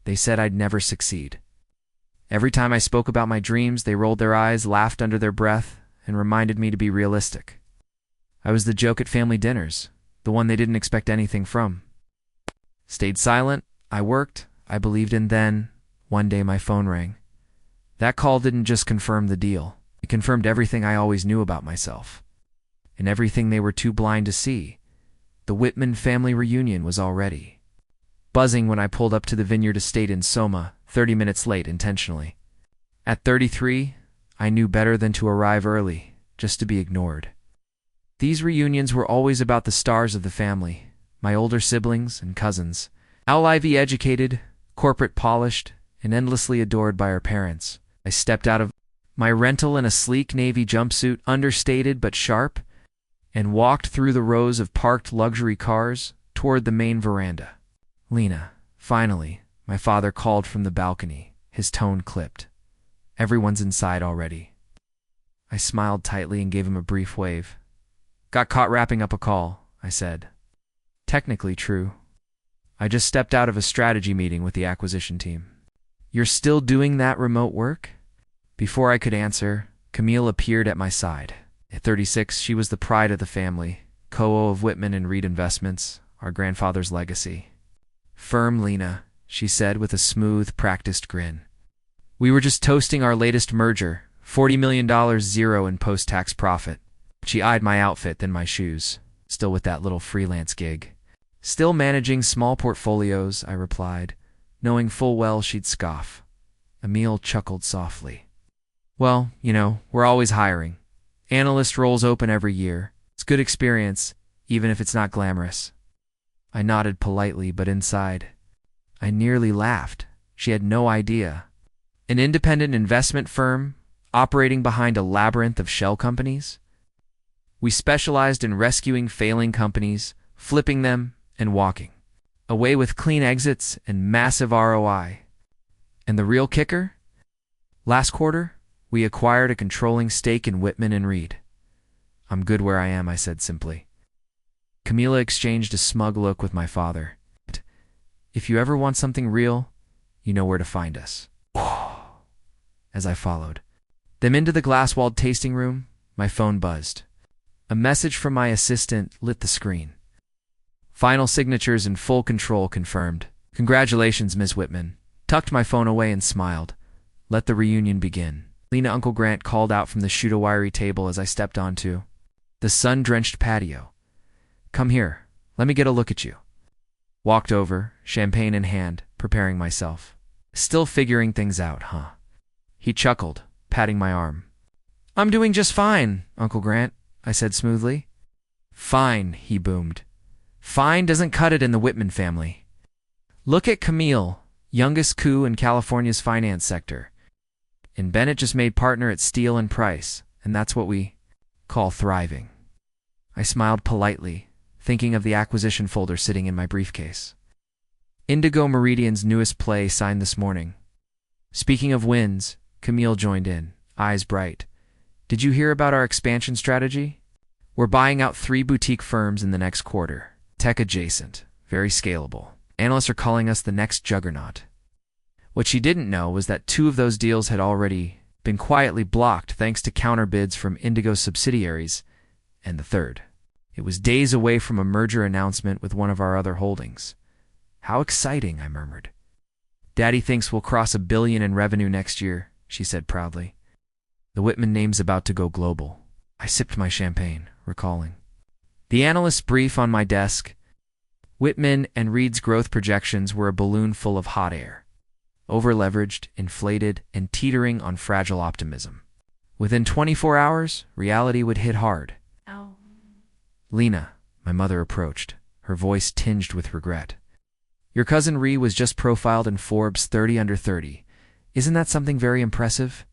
They said I'd never succeed. Every time I spoke about my dreams, they rolled their eyes, laughed under their breath, and reminded me to be realistic. I was the joke at family dinners, the one they didn't expect anything from. Stayed silent, I worked, I believed in. Then, one day my phone rang. That call didn't just confirm the deal. It confirmed everything I always knew about myself. And everything they were too blind to see. The Whitman family reunion was already buzzing when I pulled up to the Vineyard Estate in Soma, 30 minutes late intentionally. At 33, I knew better than to arrive early, just to be ignored. These reunions were always about the stars of the family, my older siblings and cousins. Al Ivy educated, corporate polished, and endlessly adored by our parents. I stepped out of my rental in a sleek navy jumpsuit, understated but sharp, and walked through the rows of parked luxury cars toward the main veranda. "Lena," finally, my father called from the balcony, his tone clipped. "Everyone's inside already." I smiled tightly and gave him a brief wave. "Got caught wrapping up a call," I said. "Technically true. I just stepped out of a strategy meeting with the acquisition team." "You're still doing that remote work?" Before I could answer, Camille appeared at my side. At 36, she was the pride of the family, co-o of Whitman and Reed Investments, our grandfather's legacy. "Firm, Lena," she said with a smooth, practiced grin. "We were just toasting our latest merger, $40 million zero in post-tax profit." She eyed my outfit, then my shoes. "Still with that little freelance gig." "Still managing small portfolios," I replied, knowing full well she'd scoff. Emile chuckled softly. "Well, we're always hiring. Analyst roles open every year. It's good experience, even if it's not glamorous." I nodded politely, but inside, I nearly laughed. She had no idea. An independent investment firm, operating behind a labyrinth of shell companies? We specialized in rescuing failing companies, flipping them, and walking away with clean exits and massive ROI. And the real kicker? Last quarter, we acquired a controlling stake in Whitman and Reed. "I'm good where I am," I said simply. Camila exchanged a smug look with my father. "If you ever want something real, you know where to find us." As I followed them into the glass-walled tasting room, my phone buzzed. A message from my assistant lit the screen. "Final signatures in full control confirmed. Congratulations, Ms. Whitman." Tucked my phone away and smiled. "Let the reunion begin." Lena, Uncle Grant called out from the shoot-a-wiry table as I stepped onto the sun-drenched patio. "Come here. Let me get a look at you." Walked over, champagne in hand, preparing myself. "Still figuring things out, huh?" He chuckled, patting my arm. "I'm doing just fine, Uncle Grant," I said smoothly. "Fine," he boomed. "Fine doesn't cut it in the Whitman family. Look at Camille, youngest coup in California's finance sector. And Bennett just made partner at Steele and Price, and that's what we call thriving." I smiled politely, thinking of the acquisition folder sitting in my briefcase. Indigo Meridian's newest play signed this morning. Speaking of wins, Camille joined in, eyes bright. "Did you hear about our expansion strategy? We're buying out 3 boutique firms in the next quarter. Tech adjacent, very scalable. Analysts are calling us the next juggernaut." What she didn't know was that 2 of those deals had already been quietly blocked thanks to counterbids from Indigo's subsidiaries, and the third. It was days away from a merger announcement with one of our other holdings. "How exciting," I murmured. "Daddy thinks we'll cross $1 billion in revenue next year," she said proudly. "The Whitman name's about to go global." I sipped my champagne, recalling the analyst's brief on my desk. Whitman and Reed's growth projections were a balloon full of hot air. Over-leveraged, inflated, and teetering on fragile optimism. Within 24 hours, reality would hit hard. Ow. "Lena," my mother approached, her voice tinged with regret. "Your cousin Ree was just profiled in Forbes 30 under 30. Isn't that something very impressive?"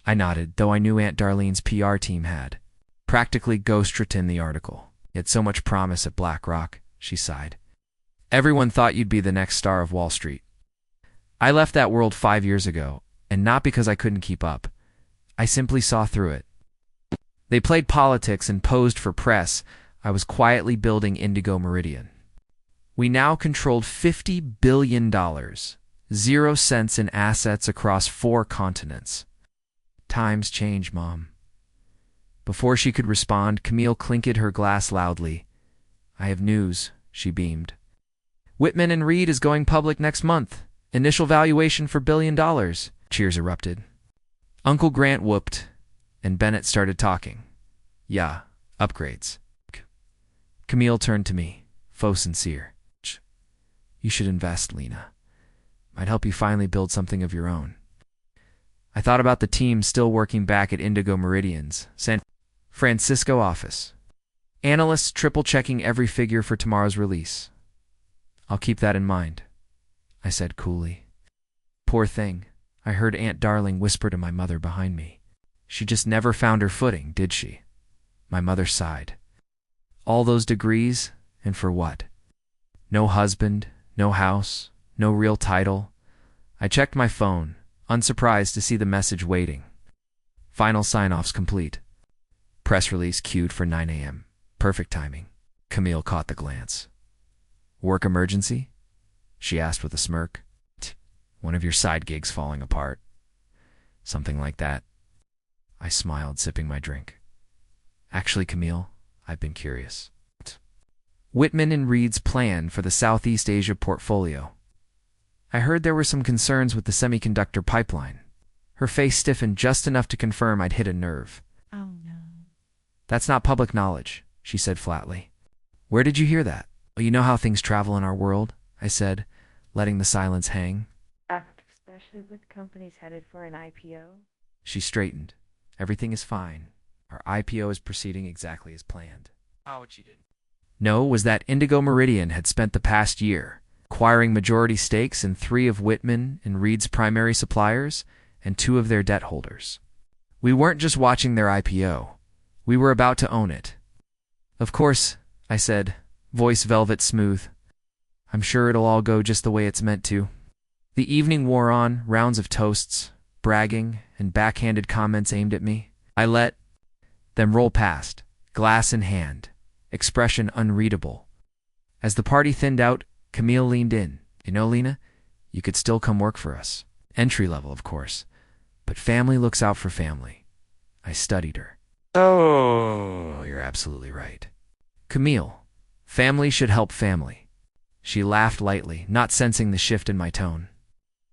I nodded, though I knew Aunt Darlene's PR team had practically ghost-written the article. "You had so much promise at BlackRock," she sighed. "Everyone thought you'd be the next star of Wall Street." I left that world 5 years ago, and not because I couldn't keep up. I simply saw through it. They played politics and posed for press. I was quietly building Indigo Meridian. We now controlled $50 billion, 0 cents in assets across 4 continents. Times change, Mom. Before she could respond, Camille clinked her glass loudly. I have news, she beamed. Whitman and Reed is going public next month. Initial valuation for $1 billion. Cheers erupted. Uncle Grant whooped, and Bennett started talking. Yeah, upgrades. Camille turned to me, faux sincere. You should invest, Lena. Might help you finally build something of your own. I thought about the team still working back at Indigo Meridian's San Francisco office. Analysts triple-checking every figure for tomorrow's release. I'll keep that in mind, I said coolly. Poor thing, I heard Aunt Darling whisper to my mother behind me. She just never found her footing, did she? My mother sighed. All those degrees, and for what? No husband, no house, no real title. I checked my phone, unsurprised to see the message waiting. Final sign-offs complete. Press release queued for 9 a.m. Perfect timing. Camille caught the glance. Work emergency? She asked with a smirk. One of your side gigs falling apart. Something like that. I smiled, sipping my drink. Actually, Camille, I've been curious. Whitman and Reed's plan for the Southeast Asia portfolio. I heard there were some concerns with the semiconductor pipeline. Her face stiffened just enough to confirm I'd hit a nerve. Oh, no. That's not public knowledge, she said flatly. Where did you hear that? Well, you know how things travel in our world, I said, letting the silence hang. Especially with companies headed for an IPO. She straightened. Everything is fine. Our IPO is proceeding exactly as planned. Oh, what you did? No, was that Indigo Meridian had spent the past year acquiring majority stakes in 3 of Whitman and Reed's primary suppliers and 2 of their debt holders. We weren't just watching their IPO. We were about to own it. Of course, I said, voice velvet smooth. I'm sure it'll all go just the way it's meant to. The evening wore on, rounds of toasts, bragging, and backhanded comments aimed at me. I let them roll past, glass in hand, expression unreadable. As the party thinned out, Camille leaned in. You know, Lena, you could still come work for us. Entry level, of course. But family looks out for family. I studied her. Oh, you're absolutely right. Camille, family should help family. She laughed lightly, not sensing the shift in my tone.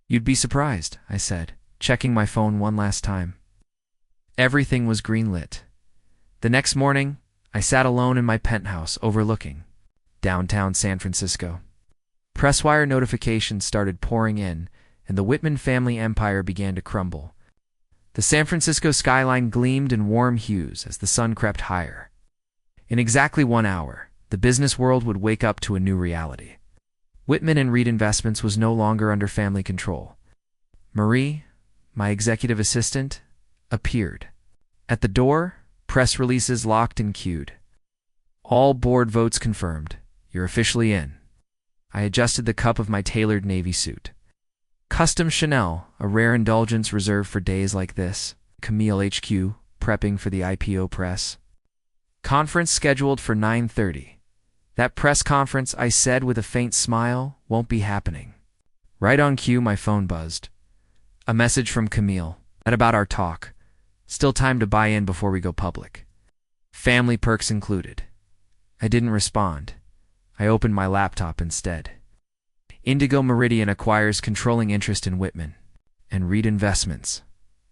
You'd be surprised, I said, checking my phone one last time. Everything was greenlit. The next morning, I sat alone in my penthouse overlooking downtown San Francisco. Presswire notifications started pouring in, and the Whitman family empire began to crumble. The San Francisco skyline gleamed in warm hues as the sun crept higher. In exactly 1 hour, the business world would wake up to a new reality. Whitman and Reed Investments was no longer under family control. Marie, my executive assistant, appeared. At the door, press releases locked and queued. All board votes confirmed. You're officially in. I adjusted the cup of my tailored navy suit. Custom Chanel, a rare indulgence reserved for days like this. Camille HQ, prepping for the IPO press. Conference scheduled for 9:30. That press conference, I said with a faint smile, won't be happening. Right on cue, my phone buzzed. A message from Camille, about our talk. Still time to buy in before we go public. Family perks included. I didn't respond. I opened my laptop instead. Indigo Meridian acquires controlling interest in Whitman and Reed Investments,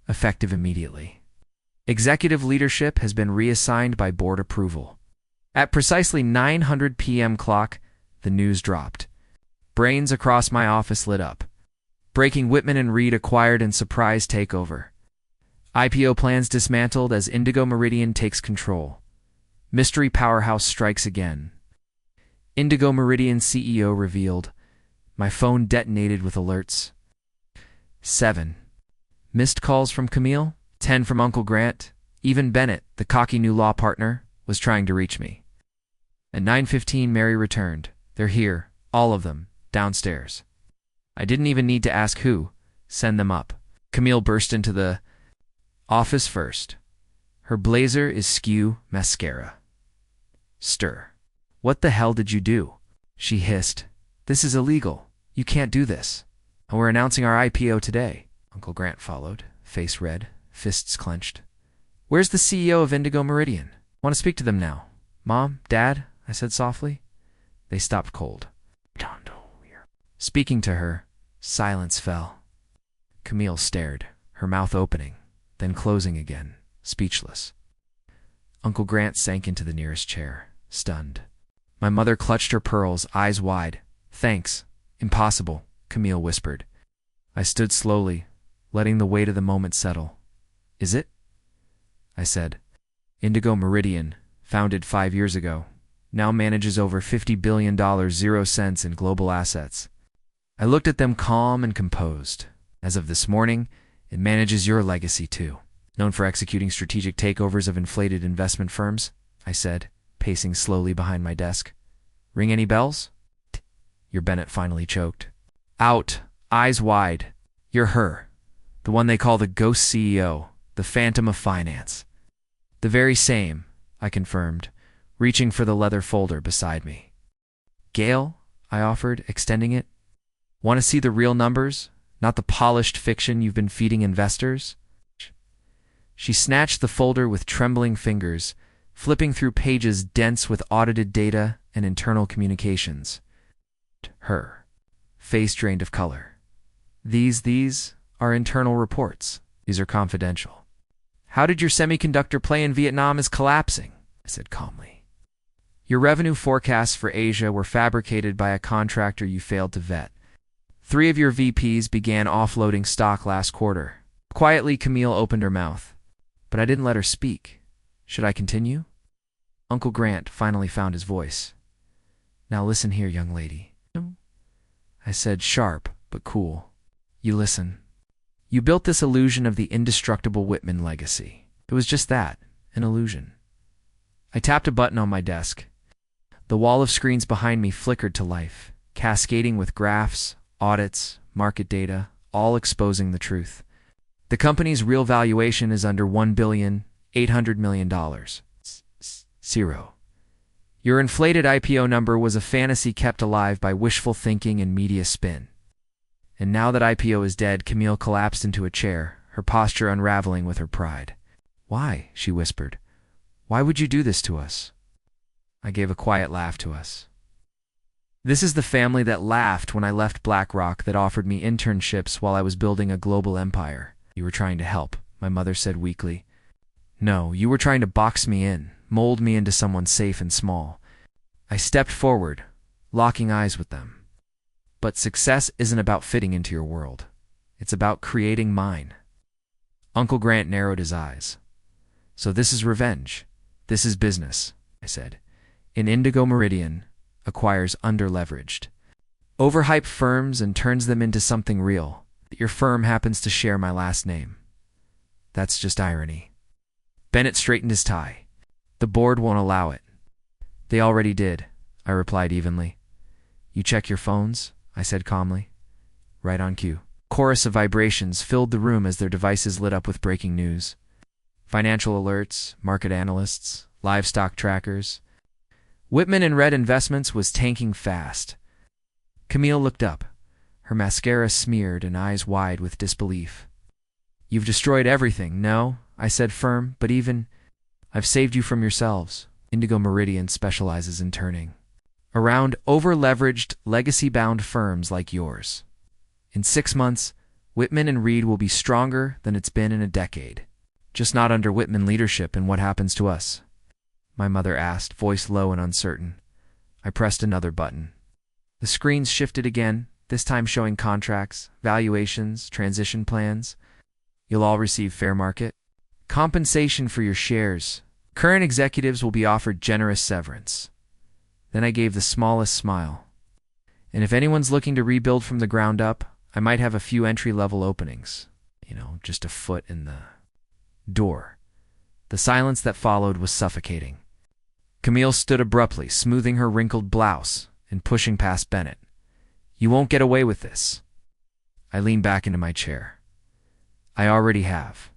effective immediately. Executive leadership has been reassigned by board approval. At precisely 9:00 p.m. clock, the news dropped. Brains across my office lit up. Breaking: Whitman and Reed acquired in surprise takeover. IPO plans dismantled as Indigo Meridian takes control. Mystery powerhouse strikes again. Indigo Meridian CEO revealed. My phone detonated with alerts. 7. Missed calls from Camille. 10 from Uncle Grant. Even Bennett, the cocky new law partner, was trying to reach me. At 9:15, Mary returned. They're here, all of them, downstairs. I didn't even need to ask who. Send them up. Camille burst into the office first. Her blazer is skew mascara. Stir. What the hell did you do? She hissed. This is illegal. You can't do this. We're announcing our IPO today. Uncle Grant followed, face red, fists clenched. Where's the CEO of Indigo Meridian? I want to speak to them now. Mom, Dad, I said softly. They stopped cold. Speaking to her, silence fell. Camille stared, her mouth opening, then closing again, speechless. Uncle Grant sank into the nearest chair, stunned. My mother clutched her pearls, eyes wide. Thanks. Impossible, Camille whispered. I stood slowly, letting the weight of the moment settle. Is it? I said. Indigo Meridian, founded 5 years ago, now manages over $50 billion 0 cents in global assets. I looked at them calm and composed. As of this morning, it manages your legacy too. Known for executing strategic takeovers of inflated investment firms, I said, pacing slowly behind my desk. Ring any bells? Your Bennett finally choked. Out, eyes wide. You're her. The one they call the ghost CEO, the phantom of finance. The very same, I confirmed, reaching for the leather folder beside me. Gail, I offered, extending it. Want to see the real numbers, not the polished fiction you've been feeding investors? She snatched the folder with trembling fingers, flipping through pages dense with audited data and internal communications. Her face drained of color. These are internal reports. These are confidential. How did your semiconductor play in Vietnam is collapsing? I said calmly. Your revenue forecasts for Asia were fabricated by a contractor you failed to vet. 3 of your VPs began offloading stock last quarter. Quietly, Camille opened her mouth. But I didn't let her speak. Should I continue? Uncle Grant finally found his voice. Now listen here, young lady. I said, sharp but cool. You listen. You built this illusion of the indestructible Whitman legacy. It was just that, an illusion. I tapped a button on my desk. The wall of screens behind me flickered to life, cascading with graphs, audits, market data, all exposing the truth. The company's real valuation is under $1.8 billion. Zero. Your inflated IPO number was a fantasy kept alive by wishful thinking and media spin. And now that IPO is dead, Camille collapsed into a chair, her posture unraveling with her pride. Why? She whispered. Why would you do this to us? I gave a quiet laugh to us. This is the family that laughed when I left BlackRock, that offered me internships while I was building a global empire. You were trying to help, my mother said weakly. No, you were trying to box me in, mold me into someone safe and small. I stepped forward, locking eyes with them. But success isn't about fitting into your world. It's about creating mine. Uncle Grant narrowed his eyes. So this is revenge. This is business, I said. In Indigo Meridian acquires underleveraged, overhyped firms and turns them into something real. Your firm happens to share my last name. That's just irony. Bennett straightened his tie. The board won't allow it. They already did, I replied evenly. You check your phones? I said calmly. Right on cue. Chorus of vibrations filled the room as their devices lit up with breaking news. Financial alerts, market analysts, livestock trackers. Whitman and Red Investments was tanking fast. Camille looked up, her mascara smeared and eyes wide with disbelief. You've destroyed everything, no? I said firm, but even. I've saved you from yourselves. Indigo Meridian specializes in turning around over-leveraged, legacy-bound firms like yours. In 6 months, Whitman and Reed will be stronger than it's been in a decade. Just not under Whitman leadership. And what happens to us? My mother asked, voice low and uncertain. I pressed another button. The screens shifted again, this time showing contracts, valuations, transition plans. You'll all receive fair market compensation for your shares. Current executives will be offered generous severance. Then I gave the smallest smile. And if anyone's looking to rebuild from the ground up, I might have a few entry-level openings. Just a foot in the door. The silence that followed was suffocating. Camille stood abruptly, smoothing her wrinkled blouse and pushing past Bennett. You won't get away with this. I leaned back into my chair. I already have.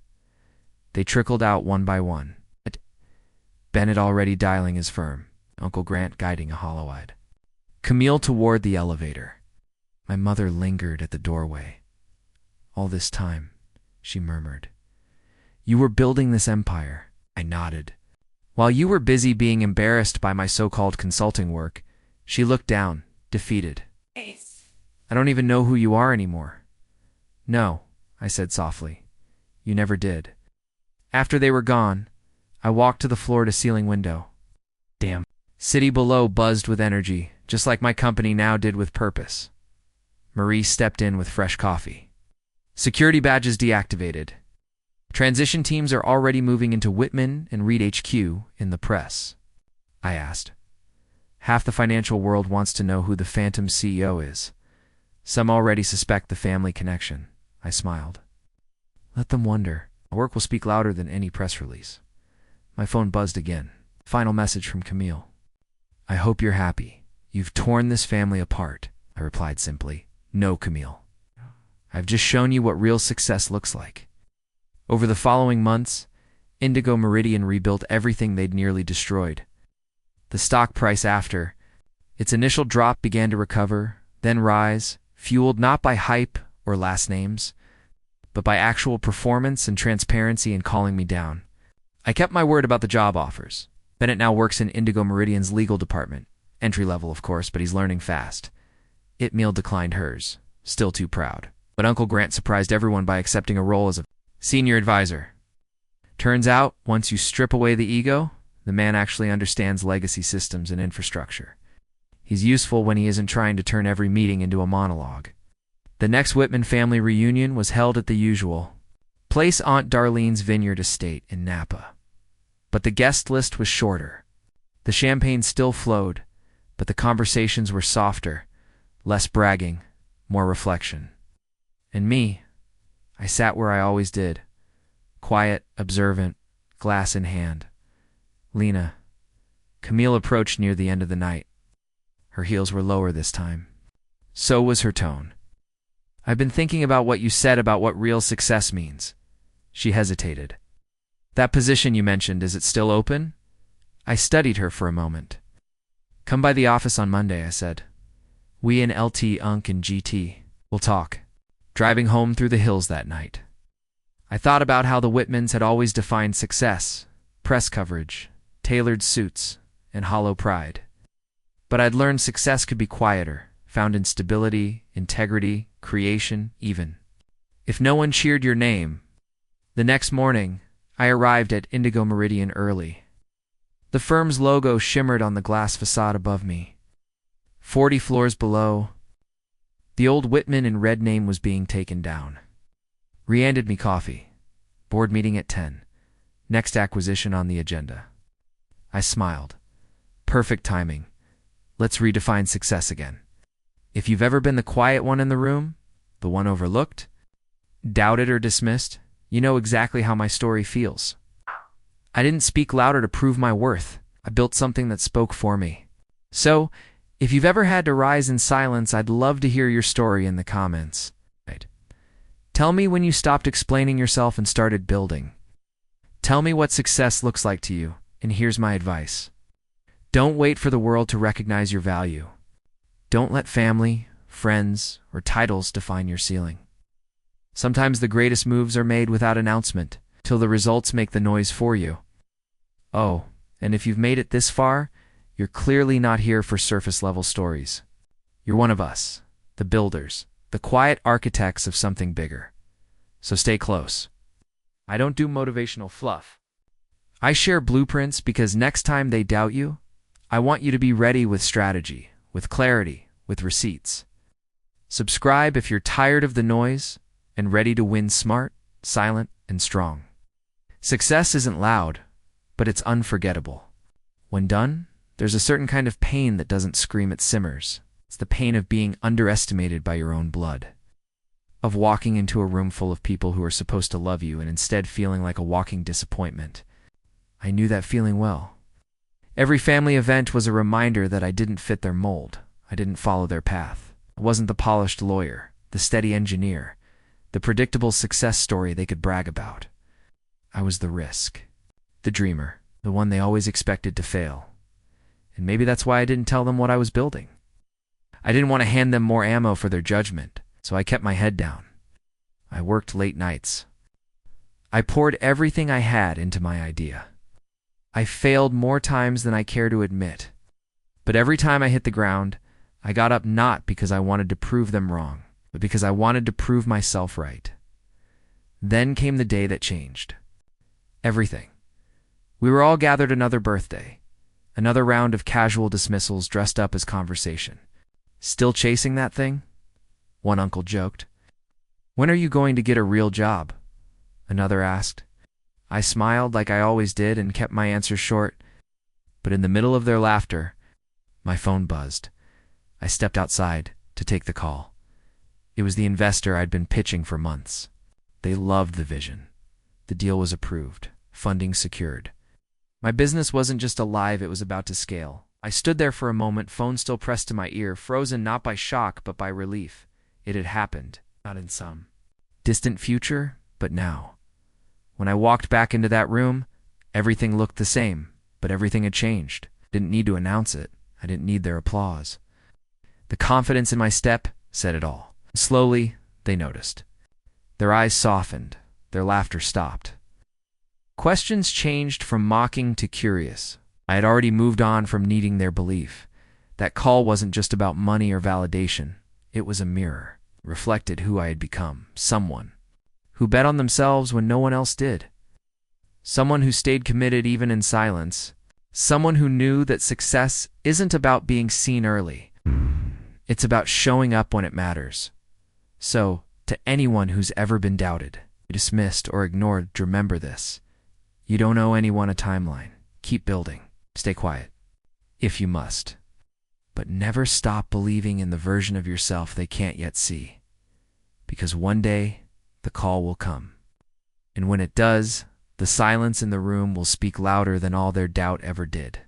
They trickled out one by one. Bennett already dialing his firm, Uncle Grant guiding a hollow-eyed Camille toward the elevator. My mother lingered at the doorway. "All this time," she murmured. "You were building this empire." I nodded. "While you were busy being embarrassed by my so-called consulting work," she looked down, defeated. "I don't even know who you are anymore." "No," I said softly. "You never did." After they were gone, I walked to the floor-to-ceiling window. Damn. City below buzzed with energy, just like my company now did with purpose. Marie stepped in with fresh coffee. "Security badges deactivated. Transition teams are already moving into Whitman and Reed HQ in the press." I asked. "Half the financial world wants to know who the Phantom CEO is. Some already suspect the family connection." I smiled. "Let them wonder. Our work will speak louder than any press release." My phone buzzed again. Final message from Camille. "I hope you're happy. You've torn this family apart." I replied simply, "No, Camille. I've just shown you what real success looks like." Over the following months, Indigo Meridian rebuilt everything they'd nearly destroyed. The stock price after its initial drop began to recover, then rise, fueled not by hype or last names, but by actual performance and transparency in calling me down. I kept my word about the job offers. Bennett now works in Indigo Meridian's legal department. Entry level, of course, but he's learning fast. Itmeal declined hers, still too proud. But Uncle Grant surprised everyone by accepting a role as a senior advisor. Turns out, once you strip away the ego, the man actually understands legacy systems and infrastructure. He's useful when he isn't trying to turn every meeting into a monologue. The next Whitman family reunion was held at the usual place, Aunt Darlene's Vineyard Estate in Napa. But the guest list was shorter. The champagne still flowed, but the conversations were softer, less bragging, more reflection. And me, I sat where I always did, quiet, observant, glass in hand. "Lena." Camille approached near the end of the night. Her heels were lower this time. So was her tone. "I've been thinking about what you said about what real success means." She hesitated. "That position you mentioned, is it still open?" I studied her for a moment. "Come by the office on Monday," I said. "We and LT, Unc, and GT will talk." Driving home through the hills that night, I thought about how the Whitmans had always defined success: press coverage, tailored suits, and hollow pride. But I'd learned success could be quieter, found in stability, integrity, creation, even. If no one cheered your name. The next morning, I arrived at Indigo Meridian early. The firm's logo shimmered on the glass facade above me. 40 floors below, the old Whitman in red name was being taken down. Ree handed me coffee. Board meeting at 10. Next acquisition on the agenda. I smiled. Perfect timing. Let's redefine success again. If you've ever been the quiet one in the room, the one overlooked, doubted or dismissed, you know exactly how my story feels. I didn't speak louder to prove my worth. I built something that spoke for me. So, if you've ever had to rise in silence, I'd love to hear your story in the comments. Tell me when you stopped explaining yourself and started building. Tell me what success looks like to you, and here's my advice. Don't wait for the world to recognize your value. Don't let family, friends, or titles define your ceiling. Sometimes the greatest moves are made without announcement, till the results make the noise for you. Oh, and if you've made it this far, you're clearly not here for surface-level stories. You're one of us, the builders, the quiet architects of something bigger. So stay close. I don't do motivational fluff. I share blueprints because next time they doubt you, I want you to be ready with strategy, with clarity, with receipts. Subscribe if you're tired of the noise and ready to win smart, silent, and strong. Success isn't loud, but it's unforgettable. When done, there's a certain kind of pain that doesn't scream, it simmers. It's the pain of being underestimated by your own blood. Of walking into a room full of people who are supposed to love you and instead feeling like a walking disappointment. I knew that feeling well. Every family event was a reminder that I didn't fit their mold. I didn't follow their path. I wasn't the polished lawyer, the steady engineer, the predictable success story they could brag about. I was the risk, the dreamer, the one they always expected to fail. And maybe that's why I didn't tell them what I was building. I didn't want to hand them more ammo for their judgment, so I kept my head down. I worked late nights. I poured everything I had into my idea. I failed more times than I care to admit. But every time I hit the ground, I got up not because I wanted to prove them wrong, but because I wanted to prove myself right. Then came the day that changed everything. We were all gathered another birthday, another round of casual dismissals dressed up as conversation. Still chasing that thing? One uncle joked. When are you going to get a real job? Another asked. I smiled like I always did and kept my answer short, but in the middle of their laughter, my phone buzzed. I stepped outside to take the call. It was the investor I'd been pitching for months. They loved the vision. The deal was approved, funding secured. My business wasn't just alive, it was about to scale. I stood there for a moment, phone still pressed to my ear, frozen not by shock but by relief. It had happened, not in some distant future, but now. When I walked back into that room, everything looked the same, but everything had changed. Didn't need to announce it. I didn't need their applause. The confidence in my step said it all. Slowly, they noticed. Their eyes softened. Their laughter stopped. Questions changed from mocking to curious. I had already moved on from needing their belief. That call wasn't just about money or validation. It was a mirror. It reflected who I had become. Someone who bet on themselves when no one else did. Someone who stayed committed even in silence. Someone who knew that success isn't about being seen early. It's about showing up when it matters. So, to anyone who's ever been doubted, dismissed, or ignored, remember this. You don't owe anyone a timeline. Keep building. Stay quiet, if you must. But never stop believing in the version of yourself they can't yet see. Because one day, the call will come. And when it does, the silence in the room will speak louder than all their doubt ever did.